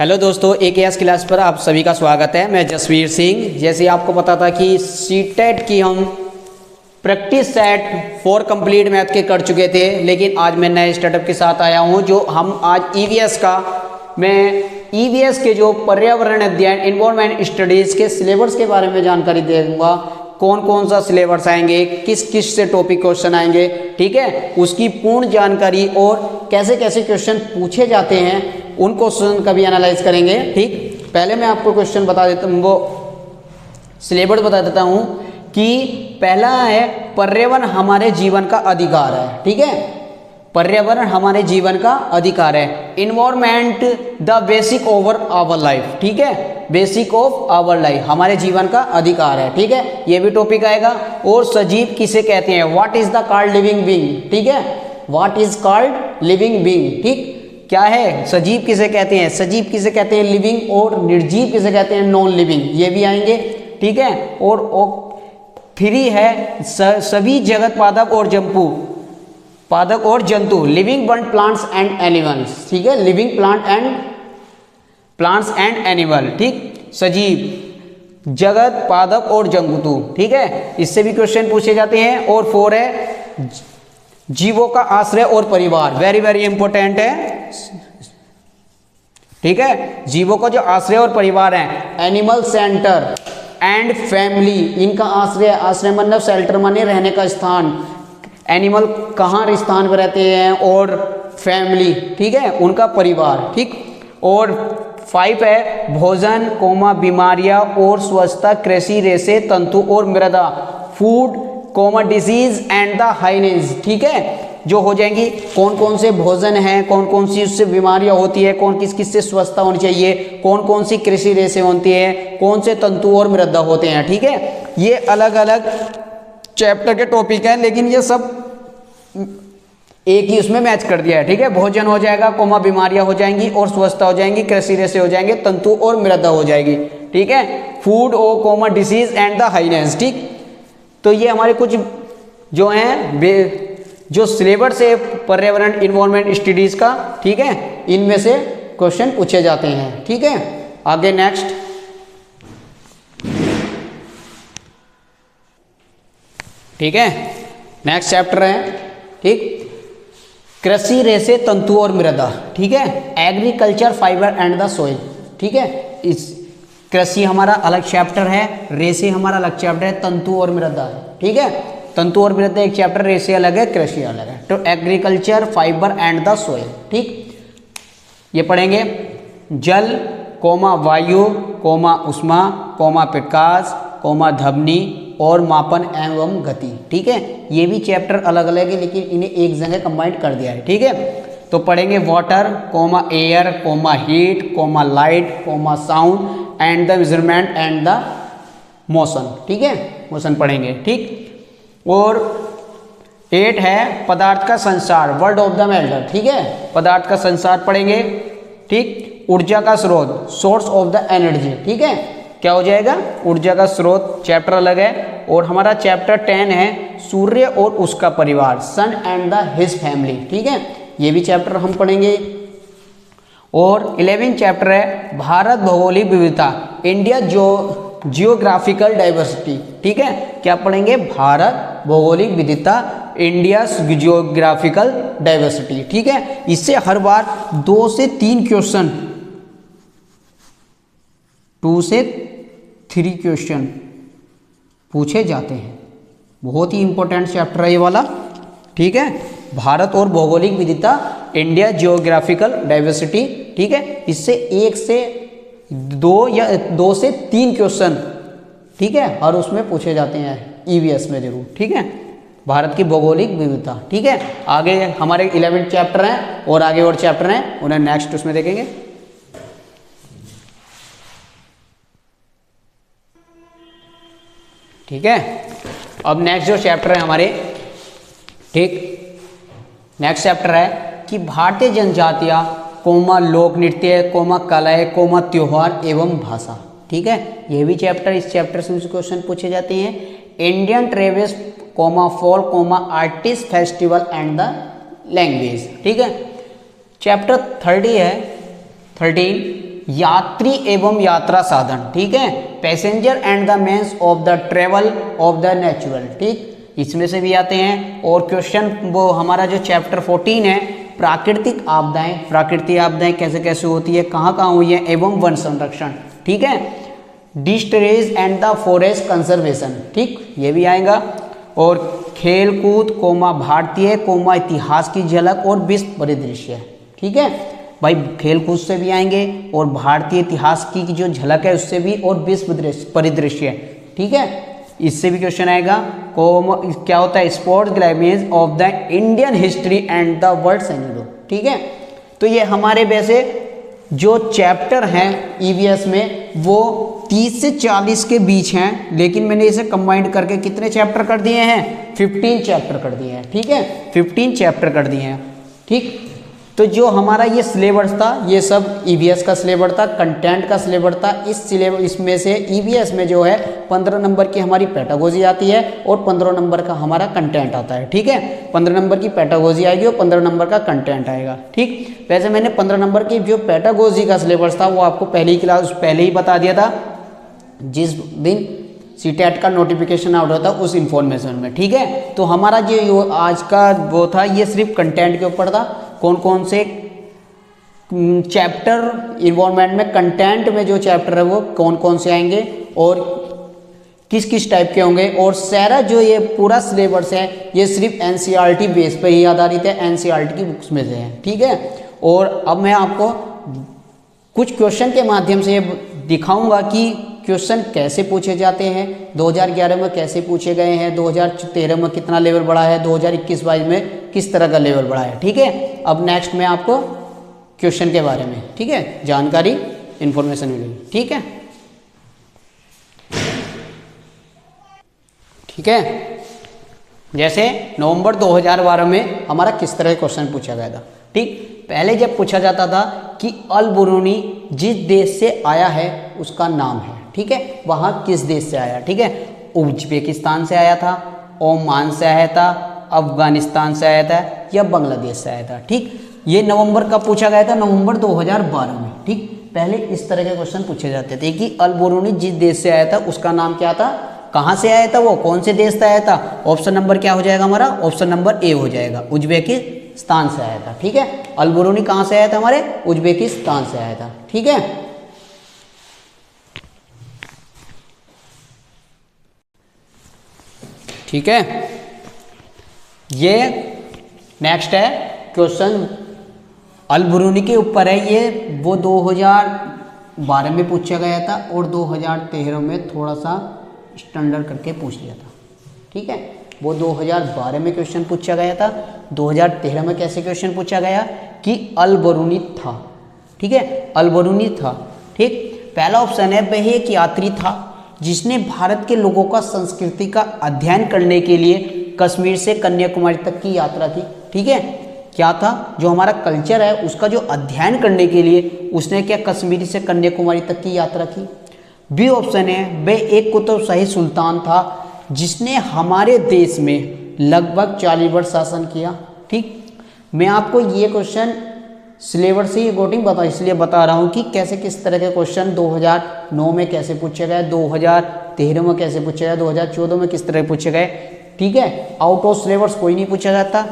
Hello दोस्तों, AKS class पर आप सभी का स्वागत है। मैं जसवीर सिंह। जैसे आपको पता था कि सीटेट की हम प्रैक्टिस सेट 4 कंप्लीट मैथ के कर चुके थे, लेकिन आज मैं नए स्टार्टअप के साथ आया हूं जो हम आज EVS के जो पर्यावरण अध्ययन एनवायरमेंट स्टडीज़ के सिलेबस के बारे में जानकारी दे दूंगा। कौन कौन सा सिलेबस आएंगे, किस किस से टॉपिक क्वेश्चन आएंगे, ठीक है, उसकी पूर्ण जानकारी और कैसे कैसे क्वेश्चन पूछे जाते हैं उन क्वेश्चन का भी एनालाइज करेंगे। ठीक, पहले मैं आपको क्वेश्चन बता देता हूँ, वो सिलेबस बता देता हूँ कि पहला है पर्यावरण हमारे जीवन का अधिकार है। ठीक है, पर्यावरण हमारे जीवन का अधिकार है। Environment the basic over our life. ठीक है, बेसिक ऑफ आवर लाइफ हमारे जीवन का अधिकार है। ठीक है, ये भी टॉपिक आएगा। और सजीव किसे कहते हैं, what is the called living being. ठीक है, what is called living being. ठीक, क्या है, सजीव किसे कहते हैं, सजीव किसे कहते हैं लिविंग, और निर्जीव किसे कहते हैं नॉन लिविंग, ये भी आएंगे। ठीक है, और 3 है सभी जगत पादप और जंतु living bird plants and animals. ठीक है, लिविंग प्लांट्स एंड एनिमल। ठीक, सजीव जगत पादप और जंतु। ठीक है, इससे भी क्वेश्चन पूछे जाते हैं। और 4 है जीवों का आश्रय और परिवार, वेरी वेरी इंपॉर्टेंट है। ठीक है, जीवों का जो आश्रय और परिवार है, एनिमल सेंटर एंड फैमिली, इनका आश्रय मतलब शेल्टर माने रहने का स्थान, एनिमल कहाँ स्थान पर रहते हैं, और फैमिली, ठीक है, उनका परिवार। ठीक, और 5 है भोजन बीमारियां और स्वच्छता, कृषि, रेशे, तंतु और मृदा, food disease and the hygiene. ठीक है, जो हो जाएंगी कौन कौन से भोजन हैं, कौन कौन सी उससे बीमारियां होती है, कौन किस किस से स्वच्छता होनी चाहिए, कौन कौन सी कृषि रेशे होती है, कौन से तंतु और मृदा होते हैं। ठीक है, ये अलग अलग चैप्टर के टॉपिक हैं, लेकिन ये सब एक ही उसमें मैच कर दिया है। ठीक है, भोजन हो जाएगा, बीमारियां हो जाएंगी, और स्वच्छता हो जाएंगी, कृषि रेशे हो जाएंगे, तंतु और मृदा हो जाएगी। ठीक है, फूड और डिसीज एंड द हाइजीन। ठीक, तो ये हमारे कुछ जो हैं जो सिलेबस है पर्यावरण इन्वायरमेंट स्टडीज का। ठीक है, इनमें से क्वेश्चन पूछे जाते हैं। ठीक है, आगे नेक्स्ट। ठीक है, नेक्स्ट चैप्टर है, ठीक, कृषि, रेशे, तंतु और मृदा। ठीक है, agriculture, fibre and the soil. ठीक है, इस कृषि हमारा अलग चैप्टर है, रेशे हमारा अलग चैप्टर है, तंतु और मृदा है। ठीक है, तंतु और मृदा एक चैप्टर, रेशे अलग है, कृषि अलग है। तो agriculture, fibre and the soil. ठीक, ये पढ़ेंगे जल, वायु, ऊष्मा, प्रकाश, ध्वनि और मापन एवं गति। ठीक है, ये भी चैप्टर अलग अलग है, लेकिन इन्हें एक जगह कंबाइंड कर दिया है। ठीक है, तो पढ़ेंगे water, air, heat, light, sound and the measurement and the motion. ठीक है, मोशन पढ़ेंगे। ठीक, और 8 है पदार्थ का संसार, वर्ड ऑफ द मैटर। ठीक है, पदार्थ का संसार पढ़ेंगे। ठीक, ऊर्जा का स्रोत, सोर्स ऑफ द एनर्जी। ठीक है, क्या हो जाएगा, ऊर्जा का स्रोत, चैप्टर अलग है। और हमारा चैप्टर 10 है सूर्य और उसका परिवार, सन एंड द हिज फैमिली। ठीक है, ये भी चैप्टर हम पढ़ेंगे। और 11 चैप्टर है भारत भौगोलिक विविधता, इंडिया जियोग्राफिकल डाइवर्सिटी। ठीक है, क्या पढ़ेंगे, भारत भौगोलिक विविधता, इंडिया जियोग्राफिकल डाइवर्सिटी। ठीक है, इससे हर बार 2 से 3 क्वेश्चन, 2 से 3 क्वेश्चन पूछे जाते हैं। बहुत ही इंपॉर्टेंट चैप्टर है ये वाला। ठीक है, भारत और भौगोलिक विविधता, इंडिया जियोग्राफिकल डाइवर्सिटी। ठीक है, इससे 1 से 2 या 2 से 3 क्वेश्चन, ठीक है, और उसमें पूछे जाते हैं EVS में जरूर। ठीक है, भारत की भौगोलिक विविधता। ठीक है, आगे हमारे 11 चैप्टर हैं, और आगे और चैप्टर हैं, उन्हें नेक्स्ट उसमें देखेंगे। ठीक है, अब नेक्स्ट जो चैप्टर है हमारे, ठीक, नेक्स्ट चैप्टर है कि भारतीय जनजातियां, लोक नृत्य, कलाएं, त्योहार एवं भाषा। ठीक है, ये भी चैप्टर, इस चैप्टर से क्वेश्चन पूछे जाते हैं। इंडियन ट्रेवेस, fall, artist, festival and the language. ठीक है, चैप्टर 30 है, 13 यात्री एवं यात्रा साधन, ठीक है, passenger and the means of the travel of the natural, ठीक, इसमें से भी आते हैं। और क्वेश्चन वो हमारा जो चैप्टर 14 है, प्राकृतिक आपदाएं, प्राकृतिक आपदाएं कैसे कैसे होती है, कहाँ कहाँ हुई है, एवं वन संरक्षण, ठीक है, डिस्टरेज एंड द फॉरेस्ट कंजर्वेशन, ठीक, ये भी आएगा। और खेल कूद कोमा भारतीय कोमा इतिहास की झलक और विश्व परिदृश्य, ठीक है भाई, खेल कूद से भी आएंगे और भारतीय इतिहास की जो झलक है उससे भी, और विश्व परिदृश्य, ठीक है, इससे भी क्वेश्चन आएगा। क्या होता है, sports glimpses of the Indian history and the world scenario, ठीक है। तो ये हमारे वैसे जो चैप्टर हैं ईवीएस में वो 30 से 40 के बीच हैं, लेकिन मैंने इसे कंबाइंड करके कितने चैप्टर कर दिए हैं, 15 चैप्टर कर दिए हैं, ठीक है, 15 चैप्टर कर दिए हैं, ठीक। तो जो हमारा ये सिलेबस था, ये सब ईवीएस का सिलेबस था, कंटेंट का सिलेबस था। इस सिलेबस इसमें से ईवीएस में जो है 15 नंबर की हमारी पेडागोजी आती है और 15 नंबर का हमारा कंटेंट आता है, ठीक है, 15 नंबर की पेडागोजी आएगी और 15 नंबर का कंटेंट आएगा, ठीक। वैसे मैंने 15 नंबर की जो पेडागोजी का सिलेबस था वो आपको पहली क्लास पहले ही बता दिया था, जिस दिन सीटेट का नोटिफिकेशन आउट होता उस इंफॉर्मेशन में, ठीक है। तो हमारा जो आज का वो था ये सिर्फ कंटेंट के ऊपर था, कौन कौन से चैप्टर इन्वॉल्वमेंट में, कंटेंट में जो चैप्टर है वो कौन कौन से आएंगे और किस किस टाइप के होंगे। और सारा जो ये पूरा सिलेबस है ये सिर्फ एनसीईआरटी बेस पे ही आधारित है, एनसीईआरटी की बुक्स में से है, ठीक है। और अब मैं आपको कुछ क्वेश्चन के माध्यम से ये दिखाऊंगा कि क्वेश्चन कैसे पूछे जाते हैं, 2011 में कैसे पूछे गए हैं, 2013 में कितना लेवल बढ़ा है, 2021-22 में किस तरह का लेवल बढ़ा है, ठीक है। अब नेक्स्ट में आपको क्वेश्चन के बारे में, ठीक है, जानकारी इंफॉर्मेशन मिलेगी, ठीक है, ठीक है। जैसे नवंबर 2012 में हमारा किस तरह का क्वेश्चन पूछा गया था, ठीक। पहले जब पूछा जाता था कि अल बुरूनी जिस देश से आया है उसका नाम है, ठीक है, वहाँ किस देश से आया, ठीक है, उज्बेकिस्तान से आया था, ओमान से आया था, अफगानिस्तान से आया था या बांग्लादेश से आया था, ठीक। ये नवंबर कब पूछा गया था, नवंबर 2012 में, ठीक। पहले इस तरह के क्वेश्चन पूछे जाते थे कि अल बुरूनी जिस देश से आया था उसका नाम क्या था, कहाँ से आया था, वो कौन से देश से आया था। ऑप्शन नंबर क्या हो जाएगा हमारा, ऑप्शन नंबर ए हो जाएगा, उज्बेकिस्तान से आया था, ठीक है। अल बुरूनी कहाँ से आया था हमारे, उज्बेकिस्तान से आया था, ठीक है। ठीक है, ये नेक्स्ट है क्वेश्चन अल बुरूनी के ऊपर है, ये वो 2012 में पूछा गया था और 2013 में थोड़ा सा स्टैंडर्ड करके पूछ लिया था, ठीक है। वो 2012 में क्वेश्चन पूछा गया था, 2013 में कैसे क्वेश्चन पूछा गया कि अल बुरूनी था, ठीक है, अल बुरूनी था, ठीक। पहला ऑप्शन है वह एक यात्री था जिसने भारत के लोगों का संस्कृति का अध्ययन करने के लिए कश्मीर से कन्याकुमारी तक की यात्रा की, ठीक है। क्या था, जो हमारा कल्चर है उसका जो अध्ययन करने के लिए उसने क्या कश्मीर से कन्याकुमारी तक की यात्रा की। बी ऑप्शन है वह एक कुतुबशाही सुल्तान था जिसने हमारे देश में लगभग 40 वर्ष शासन किया, ठीक। मैं आपको ये क्वेश्चन सिलेबस से अकॉर्डिंग इसलिए बता रहा हूँ कि कैसे किस तरह के क्वेश्चन 2009 में कैसे पूछे गए, 2013 में कैसे पूछे गए, 2014 में किस तरह पूछे गए, ठीक है। आउट ऑफ सिलेबस कोई नहीं पूछा जाता।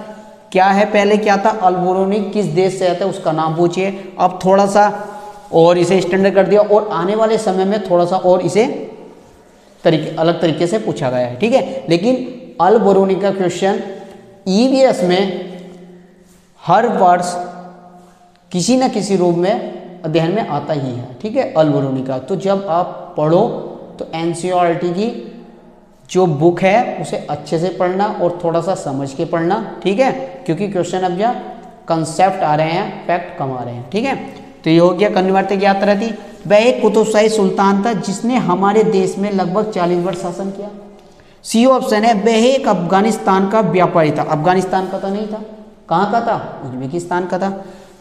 क्या है, पहले क्या था, अल बुरूनी किस देश से आता है उसका नाम पूछिए। अब थोड़ा सा और इसे स्टैंडर्ड कर दिया और आने वाले समय में थोड़ा सा और इसे अलग तरीके से पूछा गया है, ठीक है। लेकिन अल बुरूनी का क्वेश्चन ईवीएस में हर वर्ष किसी न किसी रूप में अध्ययन में आता ही है, ठीक है, अल बुरूनी का। तो जब आप पढ़ो तो एनसीईआरटी की जो बुक है उसे अच्छे से पढ़ना और थोड़ा सा समझ के पढ़ना, ठीक है, क्योंकि क्वेश्चन अब जब कंसेप्ट आ रहे हैं, फैक्ट कम आ रहे हैं, ठीक है। तो ये हो गया कन्याकुमारी यात्रा थी। वह एक कुतुबशाही सुल्तान था जिसने हमारे देश में लगभग 40 वर्ष शासन किया। सी ऑप्शन है वह एक अफगानिस्तान का व्यापारी था। अफगानिस्तान का तो नहीं था, कहाँ का था, उज्बेकिस्तान का था,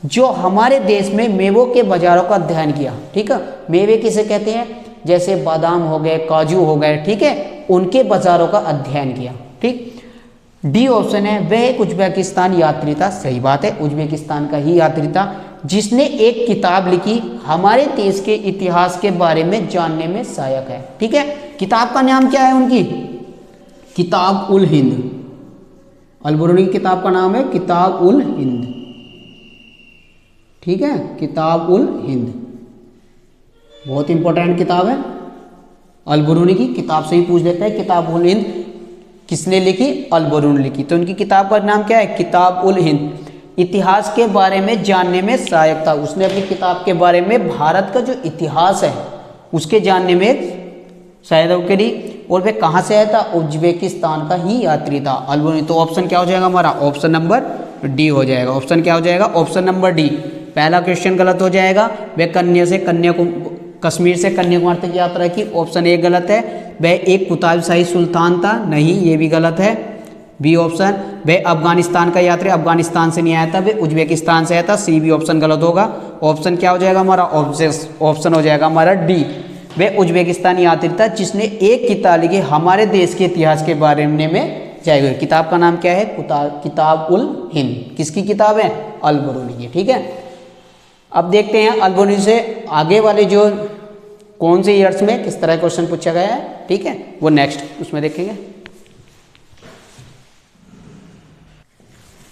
जो हमारे देश में मेवों के बाजारों का अध्ययन किया, ठीक है। मेवे किसे कहते हैं, जैसे बादाम हो गए, काजू हो गए, ठीक है, उनके बाजारों का अध्ययन किया, ठीक। डी ऑप्शन है वह एक उज्बेकिस्तान यात्री था। सही बात है, उज्बेकिस्तान का ही यात्री था। जिसने एक किताब लिखी हमारे देश के इतिहास के बारे में जानने में सहायक है। ठीक है, किताब का नाम क्या है उनकी? किताब उल हिंद। अल-बरूनी की किताब का नाम है किताब उल हिंद। ठीक है, किताब उल हिंद बहुत इंपॉर्टेंट किताब है। अल-बरूनी की किताब से ही पूछ लेता है किताब उल हिंद किसने लिखी? अल-बरूनी लिखी। तो उनकी किताब का नाम क्या है? किताब उल हिंद। इतिहास के बारे में जानने में सहायक था। उसने अपनी किताब के बारे में भारत का जो इतिहास है उसके जानने में सहायता करी। और वह कहाँ से आया था? उज्बेकिस्तान का ही यात्री था अल-बरूनी। तो ऑप्शन क्या हो जाएगा हमारा? ऑप्शन नंबर डी हो जाएगा। ऑप्शन क्या हो जाएगा? Option number D. पहला क्वेश्चन गलत हो जाएगा। वह कश्मीर से कन्याकुमारी तक यात्रा की। ऑप्शन ए गलत है। वह एक कुतुबशाही सुल्तान था। नहीं, ये भी गलत है। B option. वह अफगानिस्तान का यात्री अफगानिस्तान से नहीं आया था, वह उज्बेकिस्तान से आया था। सी भी ऑप्शन गलत होगा। ऑप्शन क्या हो जाएगा हमारा? ऑप्शन हो जाएगा हमारा डी। वह उज्बेकिस्तानी यात्री था जिसने एक किताब लिखी हमारे देश के इतिहास के बारे में जाएगा। किताब का नाम क्या है? किताब उल हिंद। किसकी किताब है? अल-बरूनी की। ठीक है, अब देखते हैं अल-बरूनी से आगे वाले जो कौन से ईयर्स में किस तरह क्वेश्चन पूछा गया है। ठीक है, वो नेक्स्ट उसमें देखेंगे।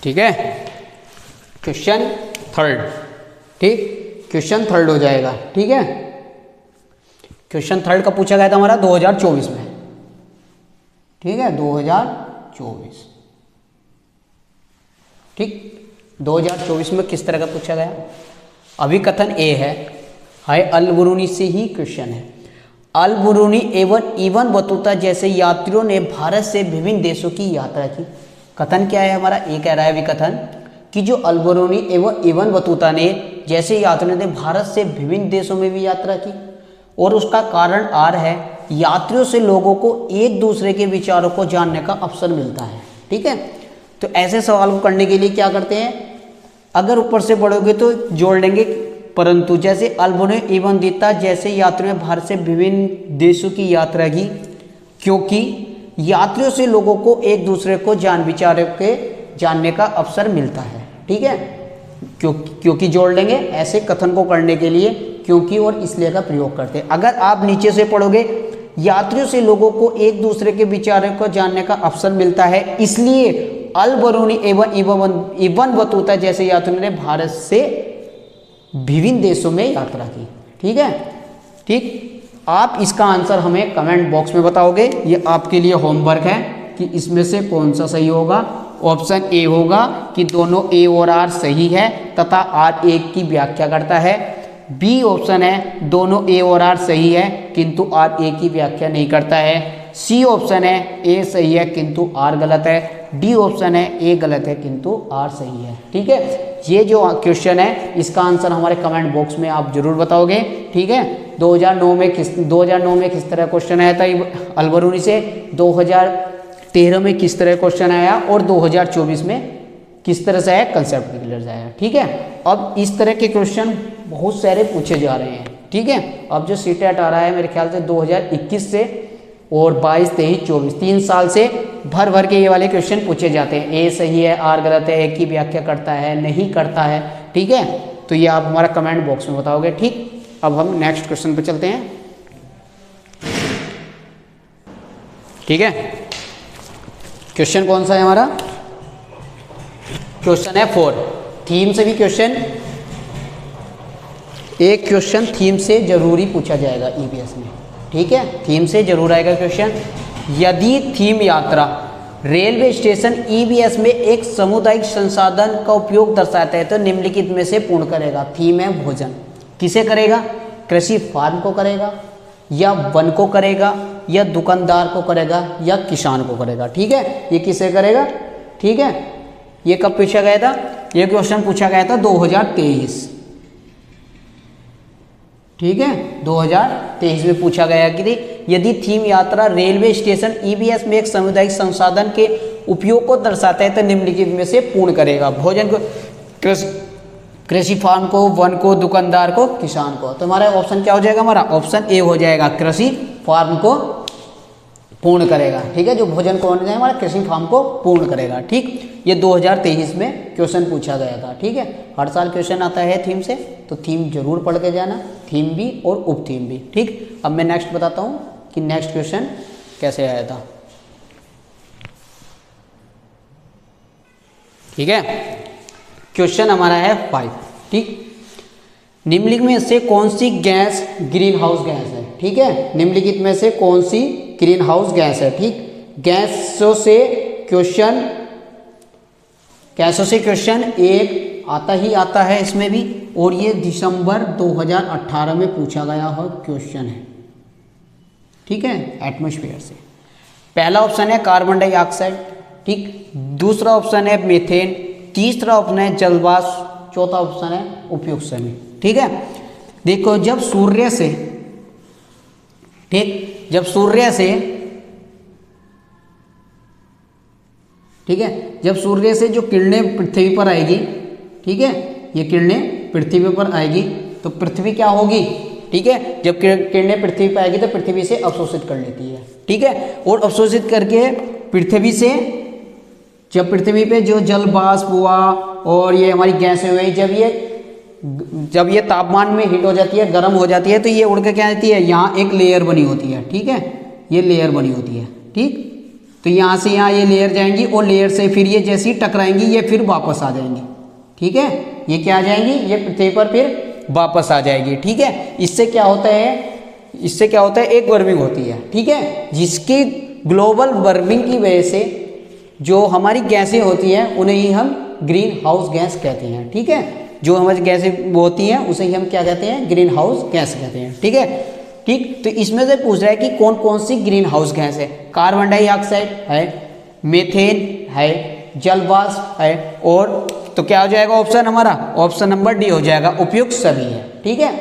ठीक है, क्वेश्चन थर्ड। ठीक, क्वेश्चन थर्ड हो जाएगा। ठीक है, क्वेश्चन थर्ड का पूछा गया था हमारा 2024 में। ठीक है, 2024। ठीक, 2024 में किस तरह का पूछा गया? अभिकथन ए है, हाय अल-बरूनी से ही क्वेश्चन है। अल-बरूनी एवं इब्न बतूता जैसे यात्रियों ने भारत से विभिन्न देशों की यात्रा की। कथन क्या है हमारा? ए कह रहा है अभिकथन कि जो अल-बरूनी एवं इब्न बतूता ने जैसे यात्रियों ने भारत से विभिन्न देशों में भी यात्रा की। और उसका कारण आर है, यात्रियों से लोगों को एक दूसरे के विचारों को जानने का अवसर मिलता है। ठीक है, तो ऐसे सवाल को करने के लिए क्या करते हैं? अगर ऊपर से पढ़ोगे तो जोड़ लेंगे, परंतु जैसे अल-बरूनी इब्न बतूता जैसे यात्रियों ने भारत से विभिन्न देशों की यात्रा की, क्योंकि यात्रियों से लोगों को एक दूसरे को विचारों के जानने का अवसर मिलता है। ठीक है, क्योंकि जोड़ लेंगे ऐसे कथन को करने के लिए क्योंकि और इसलिए का प्रयोग करते हैं। अगर आप नीचे से पढ़ोगे, यात्रियों से लोगों को एक दूसरे के विचारों को जानने का अवसर मिलता है, इसलिए अल-बरूनी एवं इब्न बतूता जैसे यात्रियों ने भारत से विभिन्न देशों में यात्रा की। ठीक है, ठीक, आप इसका आंसर हमें कमेंट बॉक्स में बताओगे। ये आपके लिए होमवर्क है कि इसमें से कौन सा सही होगा। ऑप्शन ए होगा कि दोनों ए और आर सही है तथा आर एक की व्याख्या करता है। बी ऑप्शन है दोनों ए और आर सही है किंतु आर ए की व्याख्या नहीं करता है। सी ऑप्शन है ए सही है किंतु आर गलत है। डी ऑप्शन है ए गलत है किंतु आर सही है। ठीक है, ये जो क्वेश्चन है इसका आंसर हमारे कमेंट बॉक्स में आप जरूर बताओगे। ठीक है, 2009 में किस तरह क्वेश्चन आया था अल-बरूनी से, 2013 में किस तरह क्वेश्चन आया और 2024 में किस तरह से आया, कंसेप्ट क्लियर से आया। ठीक है, अब इस तरह के क्वेश्चन बहुत सारे पूछे जा रहे हैं। ठीक है, अब जो सीटेट आ रहा है मेरे ख्याल से 2021 से और 22, 23, 24 3 साल से भर भर के ये वाले क्वेश्चन पूछे जाते हैं। ए सही है, आर गलत है, ए की व्याख्या करता है, नहीं करता है। ठीक है, तो ये आप हमारा कमेंट बॉक्स में बताओगे। ठीक, अब हम नेक्स्ट क्वेश्चन पे चलते हैं। ठीक है, क्वेश्चन कौन सा है हमारा? क्वेश्चन है 4। थीम से भी क्वेश्चन, एक क्वेश्चन थीम से जरूरी पूछा जाएगा ईवीएस में। ठीक है, थीम से जरूर आएगा क्वेश्चन। यदि थीम यात्रा रेलवे स्टेशन ईवीएस में एक सामुदायिक संसाधन का उपयोग दर्शाता है तो निम्नलिखित में से पूर्ण करेगा। थीम है भोजन, किसे करेगा? कृषि फार्म को करेगा या वन को करेगा या दुकानदार को करेगा या किसान को करेगा। ठीक है, ये किसे करेगा? ठीक है, ये कब पूछा गया था? ये क्वेश्चन पूछा गया था 2023। ठीक है, 2023 में पूछा गया कि यदि थीम यात्रा रेलवे स्टेशन ईवीएस में एक सामुदायिक संसाधन के उपयोग को दर्शाता है तो निम्नलिखित में से पूर्ण करेगा। भोजन को, कृषि फार्म को, वन को, दुकानदार को, किसान को। तो हमारा ऑप्शन क्या हो जाएगा? हमारा ऑप्शन ए हो जाएगा, कृषि फार्म को पूर्ण करेगा। ठीक है, जो भोजन को हमारा कृषि फार्म को पूर्ण करेगा। ठीक, ये 2023 में क्वेश्चन पूछा गया था। ठीक है, हर साल क्वेश्चन आता है थीम से, तो थीम जरूर पढ़ के जाना, थीम भी और उप थीम भी। ठीक, अब मैं नेक्स्ट बताता हूँ कि नेक्स्ट क्वेश्चन कैसे आया था। ठीक है, क्वेश्चन हमारा है 5। ठीक, निम्नलिखित में से कौन सी गैस ग्रीन हाउस गैस है? ठीक है, निम्नलिखित में से कौन सी ग्रीन हाउस गैस है? ठीक, गैसों से क्वेश्चन एक आता ही आता है इसमें भी, और ये दिसंबर 2018 में पूछा गया हुआ क्वेश्चन है। ठीक है, एटमॉस्फेयर से। पहला ऑप्शन है कार्बन डाइऑक्साइड, ठीक, दूसरा ऑप्शन है मीथेन, तीसरा ऑप्शन है जलवाष्प, चौथा ऑप्शन है उपयुक्त सभी। ठीक है, देखो जब सूर्य से, ठीक, जब सूर्य से, ठीक है, जब सूर्य से जो किरणें पृथ्वी पर आएगी, ठीक है, ये किरणें पृथ्वी पर आएगी तो पृथ्वी क्या होगी? ठीक है, जब किरणें पृथ्वी पर आएगी तो पृथ्वी से अवशोषित कर लेती है। ठीक है, और अवशोषित करके पृथ्वी से, जब पृथ्वी पे जो जल वाष्प हुआ और ये हमारी गैसें हुई, जब ये तापमान में हीट हो जाती है, गर्म हो जाती है, तो ये उड़ के क्या आती है, यहाँ एक लेयर बनी होती है। ठीक है, ये लेयर बनी होती है। ठीक, तो यहाँ से यहाँ ये लेयर जाएंगी और लेयर से फिर ये जैसी टकराएंगी ये फिर वापस आ जाएंगी। ठीक है, ये क्या आ जाएंगी, ये पृथ्वी पर फिर वापस आ जाएगी। ठीक है, इससे क्या होता है, एक वार्मिंग होती है। ठीक है, जिसकी ग्लोबल वार्मिंग की वजह से जो हमारी गैसें होती हैं उन्हें ही हम ग्रीन हाउस गैस कहते हैं। ठीक है, जो हमारी गैसें होती हैं उसे ही हम क्या कहते हैं, ग्रीन हाउस गैस कहते हैं। ठीक है, ठीक, तो इसमें से पूछ रहा है कि कौन कौन सी ग्रीन हाउस गैस है। कार्बन डाइऑक्साइड है, मीथेन है, जलवाष्प है, और तो क्या हो जाएगा ऑप्शन हमारा, ऑप्शन नंबर डी हो जाएगा, उपयुक्त सभी है। ठीक है,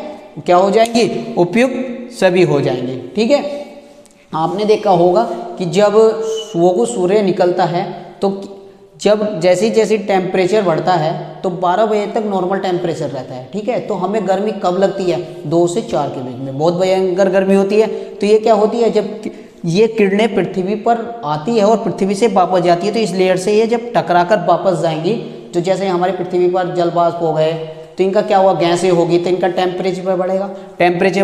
क्या हो जाएंगी, उपयुक्त सभी हो जाएंगे। ठीक है, आपने देखा होगा कि जब सूर्य निकलता है तो जब जैसे जैसे टेम्परेचर बढ़ता है तो 12 बजे तक नॉर्मल टेम्परेचर रहता है। ठीक है, तो हमें गर्मी कब लगती है, 2 से 4 के बीच में बहुत भयंकर गर्मी होती है। तो ये क्या होती है, जब ये किरणें पृथ्वी पर आती है और पृथ्वी से वापस जाती है, तो इस लेयर से ये जब टकरा कर वापस जाएंगी, तो जैसे हमारे पृथ्वी पर जल वाष्प हो गए तो इनका क्या हुआ, गैसें होगी तो इनका टेम्परेचर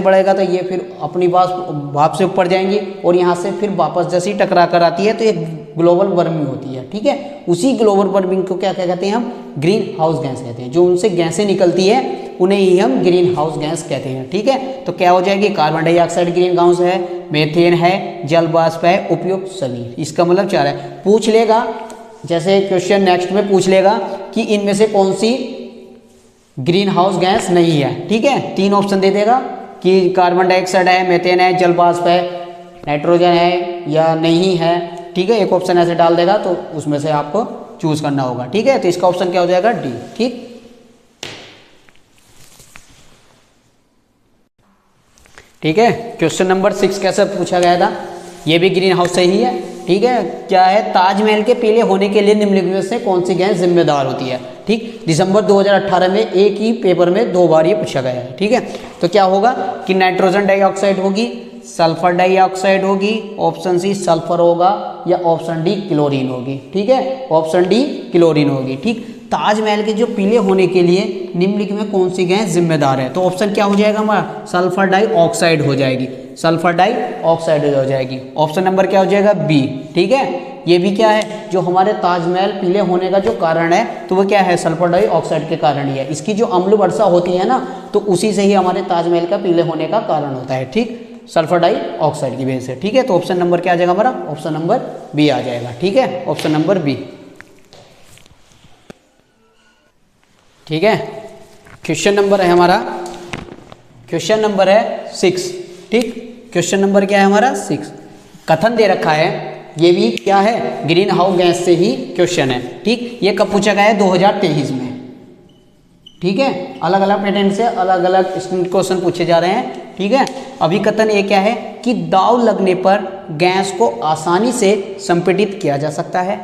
बढ़ेगा, तो ये फिर अपनी भाप से ऊपर जाएंगी और यहाँ से फिर वापस जैसे ही टकरा कर आती है तो एक ग्लोबल वार्मिंग होती है। ठीक है, उसी ग्लोबल वार्मिंग को क्या कहते हैं, हम ग्रीन हाउस गैस कहते हैं। जो उनसे गैसें निकलती है उन्हें ही हम ग्रीन हाउस गैस कहते हैं। ठीक है, तो क्या हो जाएगी, कार्बन डाइऑक्साइड ग्रीन हाउस है, मीथेन है, जल वाष्प है, उपयुक्त सभी। इसका मतलब 4 है। पूछ लेगा, जैसे क्वेश्चन नेक्स्ट में पूछ लेगा कि इनमें से कौन सी ग्रीन हाउस गैस नहीं है। ठीक है, 3 ऑप्शन दे देगा कि कार्बन डाइऑक्साइड है, मीथेन है, जल वाष्प है, नाइट्रोजन है या नहीं है। ठीक है, एक ऑप्शन ऐसे डाल देगा तो उसमें से आपको चूज करना होगा। ठीक है, तो इसका ऑप्शन क्या हो जाएगा, डी। ठीक, ठीक है, क्वेश्चन नंबर 6 कैसे पूछा गया था, ये भी ग्रीन हाउस से ही है। ठीक है, क्या है, ताजमहल के पीले होने के लिए निम्नलिखित में से कौन सी गैस जिम्मेदार होती है। ठीक, दिसंबर 2018 में एक ही पेपर में 2 बार ये पूछा गया है। ठीक है, तो क्या होगा कि नाइट्रोजन डाइऑक्साइड होगी, सल्फर डाइऑक्साइड होगी, ऑप्शन सी सल्फर होगा, या ऑप्शन डी क्लोरीन होगी। ठीक है, ऑप्शन डी क्लोरीन होगी। ठीक, ताजमहल के जो पीले होने के लिए निम्नलिखित में कौन सी गैस जिम्मेदार है, तो ऑप्शन क्या हो जाएगा हमारा, सल्फर डाइऑक्साइड हो जाएगी, सल्फर डाइऑक्साइड हो जाएगी। ऑप्शन नंबर क्या हो जाएगा, बी। ठीक है, ये भी क्या है, जो हमारे ताजमहल पीले होने का जो कारण है तो वो क्या है, सल्फर डाइऑक्साइड के कारण ही है। इसकी जो अम्ल वर्षा होती है ना, तो उसी से ही हमारे ताजमहल का पीले होने का कारण होता है। ठीक, सल्फर डाइऑक्साइड की वजह से। ठीक है, तो ऑप्शन नंबर क्या आ जाएगा हमारा, ऑप्शन नंबर बी आ जाएगा। ठीक है, ऑप्शन नंबर बी। ठीक है, क्वेश्चन नंबर है हमारा, क्वेश्चन नंबर है 6। ठीक, क्वेश्चन नंबर क्या है हमारा, 6। कथन दे रखा है, ये भी क्या है, ग्रीन हाउस गैस से ही क्वेश्चन है। ठीक, ये कब पूछा गया है, 2023 में। ठीक है, अलग अलग पैटर्न से अलग अलग क्वेश्चन पूछे जा रहे हैं। ठीक है, अभी कथन ये क्या है कि दाव लगने पर गैस को आसानी से संपीड़ित किया जा सकता है।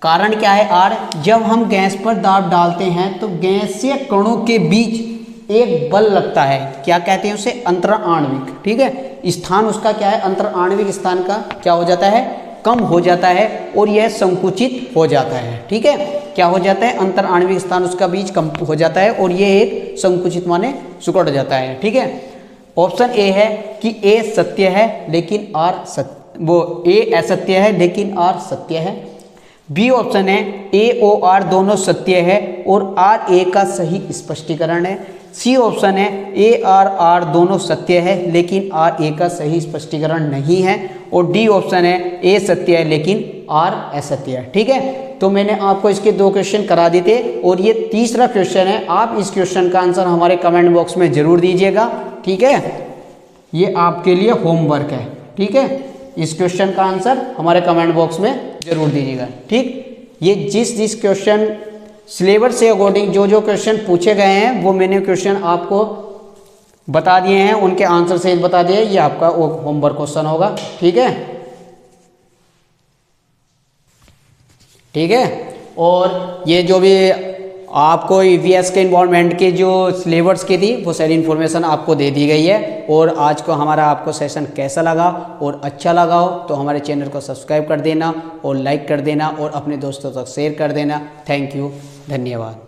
कारण क्या है, आर, जब हम गैस पर दाब डालते हैं तो गैसीय कणों के बीच एक बल लगता है, क्या कहते हैं उसे, अंतराणविक। ठीक है, स्थान उसका क्या है, अंतराणविक स्थान का क्या हो जाता है, कम हो जाता है और यह संकुचित हो जाता है। ठीक है, क्या हो जाता है, अंतर आणविक स्थान उसका बीच कम हो जाता है और ये एक संकुचित माने सिकुड़ जाता है। ठीक है, ऑप्शन ए है कि ए सत्य है लेकिन आर ए असत्य है लेकिन आर सत्य है। बी ऑप्शन है ए ओ आर दोनों सत्य है और आर ए का सही स्पष्टीकरण है। सी ऑप्शन है ए आर आर दोनों सत्य है लेकिन आर ए का सही स्पष्टीकरण नहीं है। और डी ऑप्शन है ए सत्य है लेकिन आर असत्य है। ठीक है, तो मैंने आपको इसके 2 क्वेश्चन करा दिए थे और ये तीसरा क्वेश्चन है। आप इस क्वेश्चन का आंसर हमारे कमेंट बॉक्स में जरूर दीजिएगा। ठीक है, ये आपके लिए होमवर्क है। ठीक है, इस क्वेश्चन का आंसर हमारे कमेंट बॉक्स में जरूर दीजिएगा। ठीक, ये जिस क्वेश्चन सिलेबस से अकॉर्डिंग जो क्वेश्चन पूछे गए हैं वो मैंने क्वेश्चन आपको बता दिए हैं, उनके आंसर सहित बता दिए। ये आपका होमवर्क क्वेश्चन होगा। ठीक है, ठीक है, और ये जो भी आपको ईवीएस के इन्वॉल्वमेंट के जो सिलेबस की थी वो सारी इन्फॉर्मेशन आपको दे दी गई है। और आज को हमारा आपको सेशन कैसा लगा और अच्छा लगा हो तो हमारे चैनल को सब्सक्राइब कर देना और लाइक कर देना और अपने दोस्तों तक शेयर कर देना। थैंक यू, धन्यवाद।